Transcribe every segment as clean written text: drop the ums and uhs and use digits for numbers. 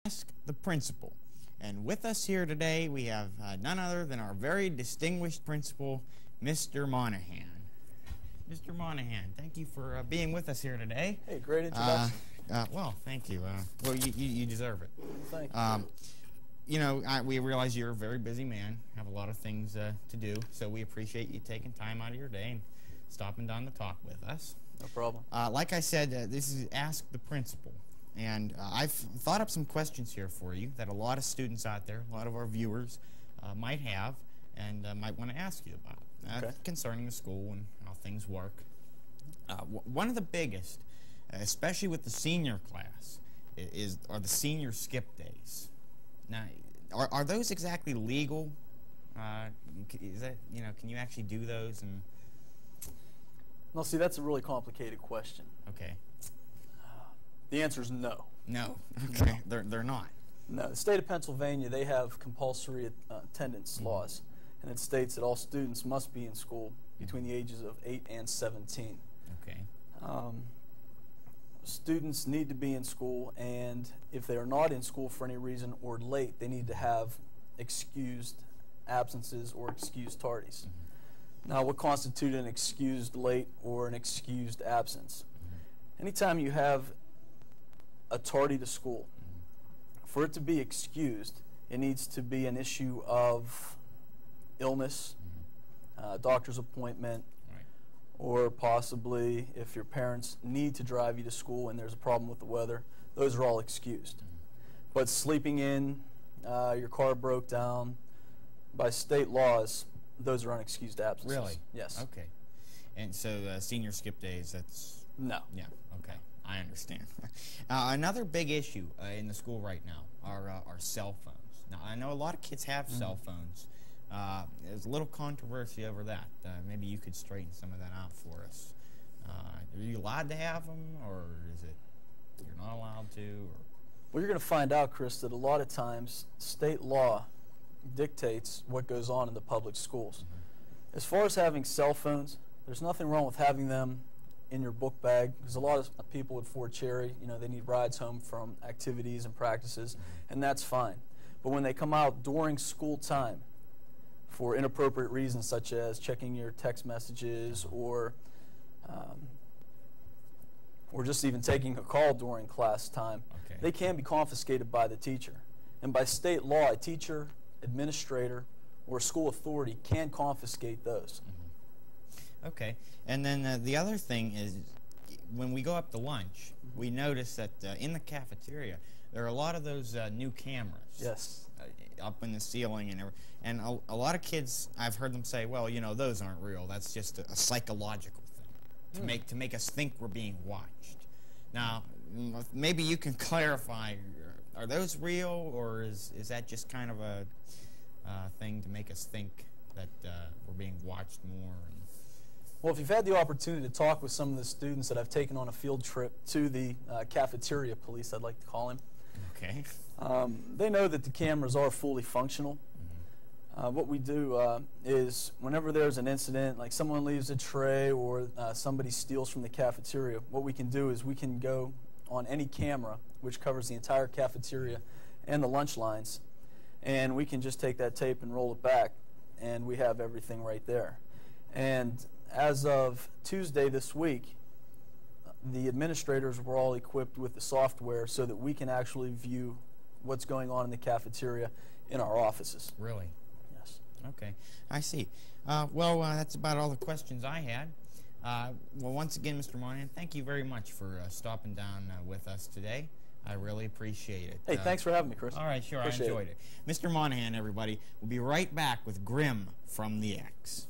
Ask the principal. And with us here today, we have none other than our very distinguished principal, Mr. Monahan. Mr. Monahan, thank you for being with us here today. Hey, great introduction. Well, thank you. Well, you deserve it. Thank you. You know, we realize you're a very busy man, have a lot of things to do, so we appreciate you taking time out of your day and stopping down to talk with us. No problem. Like I said, this is Ask the Principal. And I've thought up some questions here for you that a lot of students out there, a lot of our viewers might have and might want to ask you about concerning the school and how things work. One of the biggest, especially with the senior class, are the senior skip days. Now, are those exactly legal? Is that, you know, can you actually do those? And No, see, that's a really complicated question. okay. The answer is no. No. Okay. No. They're not. No. The state of Pennsylvania, they have compulsory attendance laws, and it states that all students must be in school between the ages of 8 and 17. Okay. Students need to be in school, and if they are not in school for any reason or late, they need to have excused absences or excused tardies. Now, what constitutes an excused late or an excused absence? Anytime you have a tardy to school, for it to be excused, it needs to be an issue of illness, doctor's appointment, or possibly if your parents need to drive you to school and there's a problem with the weather, those are all excused. But sleeping in, your car broke down, by state laws, those are unexcused absences. Really? Yes. Okay. And so senior skip days, that's... No. Yeah, okay. I understand. Another big issue in the school right now are cell phones. Now, I know a lot of kids have cell phones. There's a little controversy over that. Maybe you could straighten some of that out for us. Are you allowed to have them, or is it you're not allowed to? Or? Well, you're going to find out, Chris, that a lot of times state law dictates what goes on in the public schools. As far as having cell phones, there's nothing wrong with having them in your book bag, because a lot of people at Ford Cherry, you know, they need rides home from activities and practices, and that's fine. But when they come out during school time for inappropriate reasons, such as checking your text messages or just even taking a call during class time, they can be confiscated by the teacher. And by state law, a teacher, administrator, or school authority can confiscate those. Okay. And then the other thing is, when we go up to lunch, we notice that in the cafeteria, there are a lot of those new cameras. Yes. Up in the ceiling and everything. And a lot of kids, I've heard them say, well, you know, those aren't real. That's just a psychological thing to make us think we're being watched. Now, maybe you can clarify, are those real, or is that just kind of a thing to make us think that we're being watched more? Well, if you've had the opportunity to talk with some of the students that I've taken on a field trip to the cafeteria police, I'd like to call him. Okay. They know that the cameras are fully functional. What we do is whenever there's an incident, like someone leaves a tray or somebody steals from the cafeteria, what we can do is we can go on any camera, which covers the entire cafeteria and the lunch lines, and we can just take that tape and roll it back, and we have everything right there. And as of Tuesday this week, the administrators were all equipped with the software so that we can actually view what's going on in the cafeteria in our offices. Really? Yes. Okay, I see. Well, that's about all the questions I had. Well, once again, Mr. Monahan, thank you very much for stopping down with us today. I really appreciate it. Hey, thanks for having me, Chris. All right, sure, Appreciate I enjoyed it. Mr. Monahan, everybody, we'll be right back with Grimm from the X.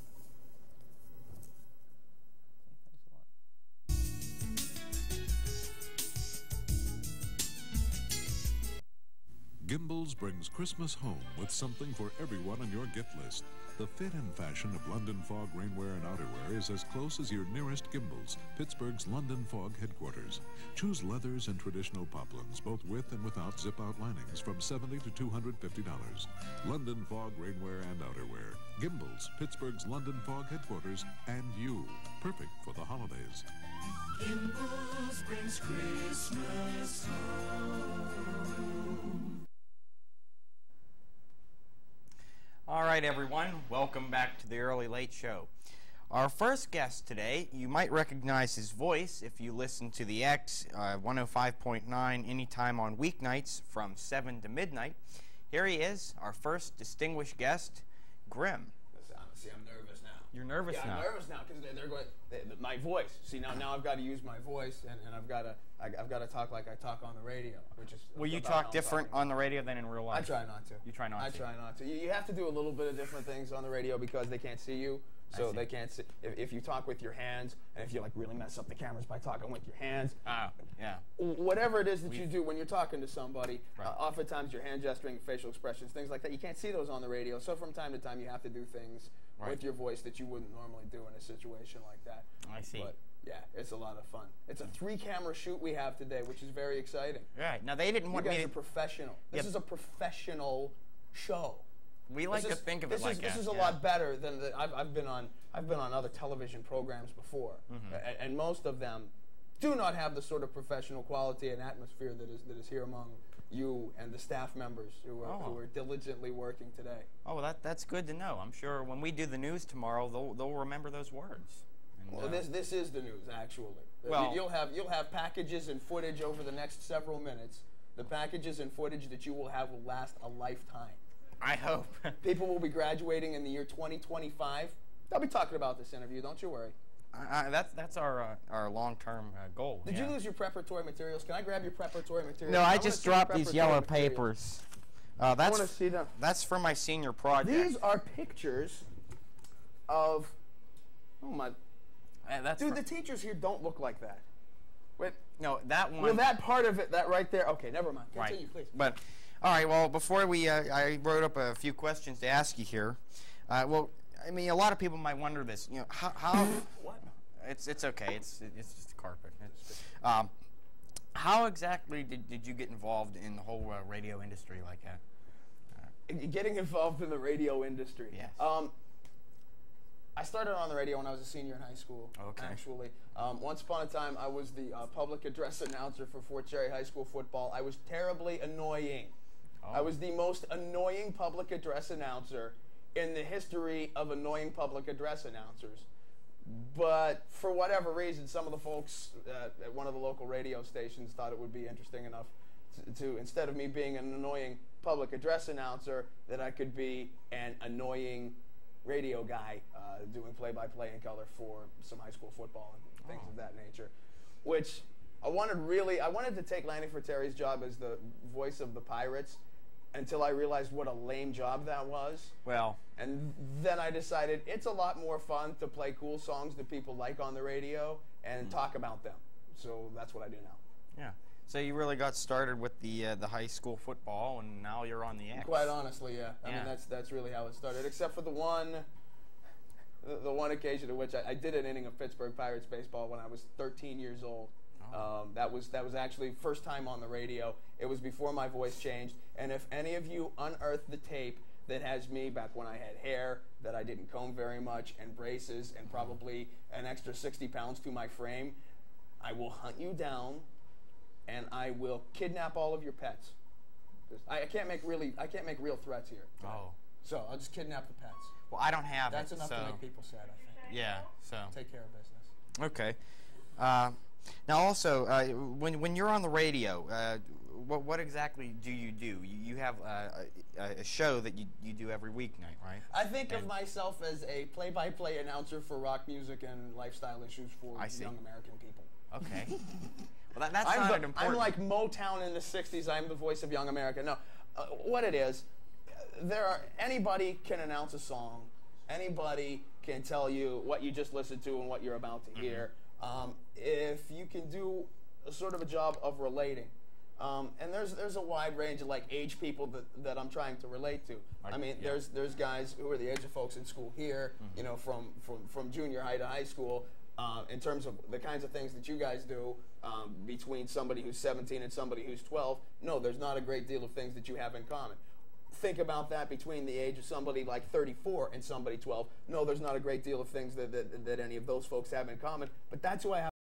Gimbels brings Christmas home with something for everyone on your gift list. The fit and fashion of London Fog rainwear and outerwear is as close as your nearest Gimbels, Pittsburgh's London Fog headquarters. Choose leathers and traditional poplins, both with and without zip-out linings, from $70 to $250. London Fog rainwear and outerwear. Gimbels, Pittsburgh's London Fog headquarters, and you. Perfect for the holidays. Gimbels brings Christmas home. right, everyone, welcome back to the Early Late Show. Our first guest today, you might recognize his voice if you listen to the X 105.9 anytime on weeknights from 7 to midnight. Here he is, our first distinguished guest, Grimm. See, I'm nervous now. You're nervous now? Yeah, I'm nervous now because they're going. My voice. See, now I've got to use my voice, and I've got to talk like I talk on the radio, which is. Will you talk different on the radio than in real life? I try not to. You try not to? I try not to. You have to do a little bit of different things on the radio because they can't see you. So they can't see. If you talk with your hands, and if you like really mess up the cameras by talking with your hands. Oh, yeah. Whatever it is that you do when you're talking to somebody, right. Oftentimes your hand gesturing, facial expressions, things like that, you can't see those on the radio. So from time to time you have to do things right. with your voice that you wouldn't normally do in a situation like that. I see. But yeah, it's a lot of fun. It's a 3-camera shoot we have today, which is very exciting. Right. Now, they didn't want me You to... guys are professional. This is a professional show. We like to think of it like that. This is a lot better than I've been on other television programs before, and most of them do not have the sort of professional quality and atmosphere that is here among you and the staff members who are diligently working today. Oh, well, that's good to know. I'm sure when we do the news tomorrow, they'll remember those words. And, well, this is the news, actually. Well, you'll have packages and footage over the next several minutes. The packages and footage that you will have will last a lifetime. I hope. People will be graduating in the year 2025. They'll be talking about this interview, don't you worry. That's our long-term goal. Did you lose your preparatory materials? Can I grab your preparatory materials? No, I just dropped these yellow papers. I want to see them. That's for my senior project. These are pictures of... Oh, my... Dude, the teachers here don't look like that. Wait. No, that one... Well, that part of it, that right there... Okay, never mind. Continue, please. But... All right, well, before we, I wrote up a few questions to ask you here. Well, I mean, a lot of people might wonder this. You know, how What? It's okay. It's just a carpet. How exactly did you get involved in the whole radio industry like that? Getting involved in the radio industry. Yes. I started on the radio when I was a senior in high school, actually. Once upon a time, I was the public address announcer for Fort Cherry High School football. I was terribly annoying. I was the most annoying public address announcer in the history of annoying public address announcers. But for whatever reason, some of the folks at one of the local radio stations thought it would be interesting enough to instead of me being an annoying public address announcer, that I could be an annoying radio guy doing play-by-play in color for some high school football and things of that nature, which I wanted to take Lanny Frateri's job as the voice of the Pirates until I realized what a lame job that was. Well. And then I decided it's a lot more fun to play cool songs that people like on the radio and talk about them. So that's what I do now. Yeah. So you really got started with the high school football, and now you're on the X. Quite honestly, yeah. I mean, that's really how it started, except for the one occasion in which I did an inning of Pittsburgh Pirates baseball when I was 13 years old. That was actually first time on the radio. It was before my voice changed. And if any of you unearth the tape that has me back when I had hair that I didn't comb very much and braces and probably an extra 60 pounds to my frame, I will hunt you down and I will kidnap all of your pets. I can't make real threats here. Oh. So I'll just kidnap the pets. Well, I don't have That's it. enough to make people sad, I think. Yeah. So. Take care of business. Okay. Now, also, when you're on the radio, what exactly do? You have a show that you do every weeknight, right? I think of myself as a play-by-play announcer for rock music and lifestyle issues for young American people. Okay. Well, that's not important. I'm like Motown in the 60s. I'm the voice of young America. No, what it is, anybody can announce a song. Anybody can tell you what you just listened to and what you're about to hear. If you can do a sort of a job of relating. And there's a wide range of like age people that I'm trying to relate to. I mean, there's guys who are the age of folks in school here, you know, from junior high to high school, in terms of the kinds of things that you guys do between somebody who's 17 and somebody who's 12. No, there's not a great deal of things that you have in common. Think about that between the age of somebody like 34 and somebody 12. No, there's not a great deal of things that any of those folks have in common, but that's who I have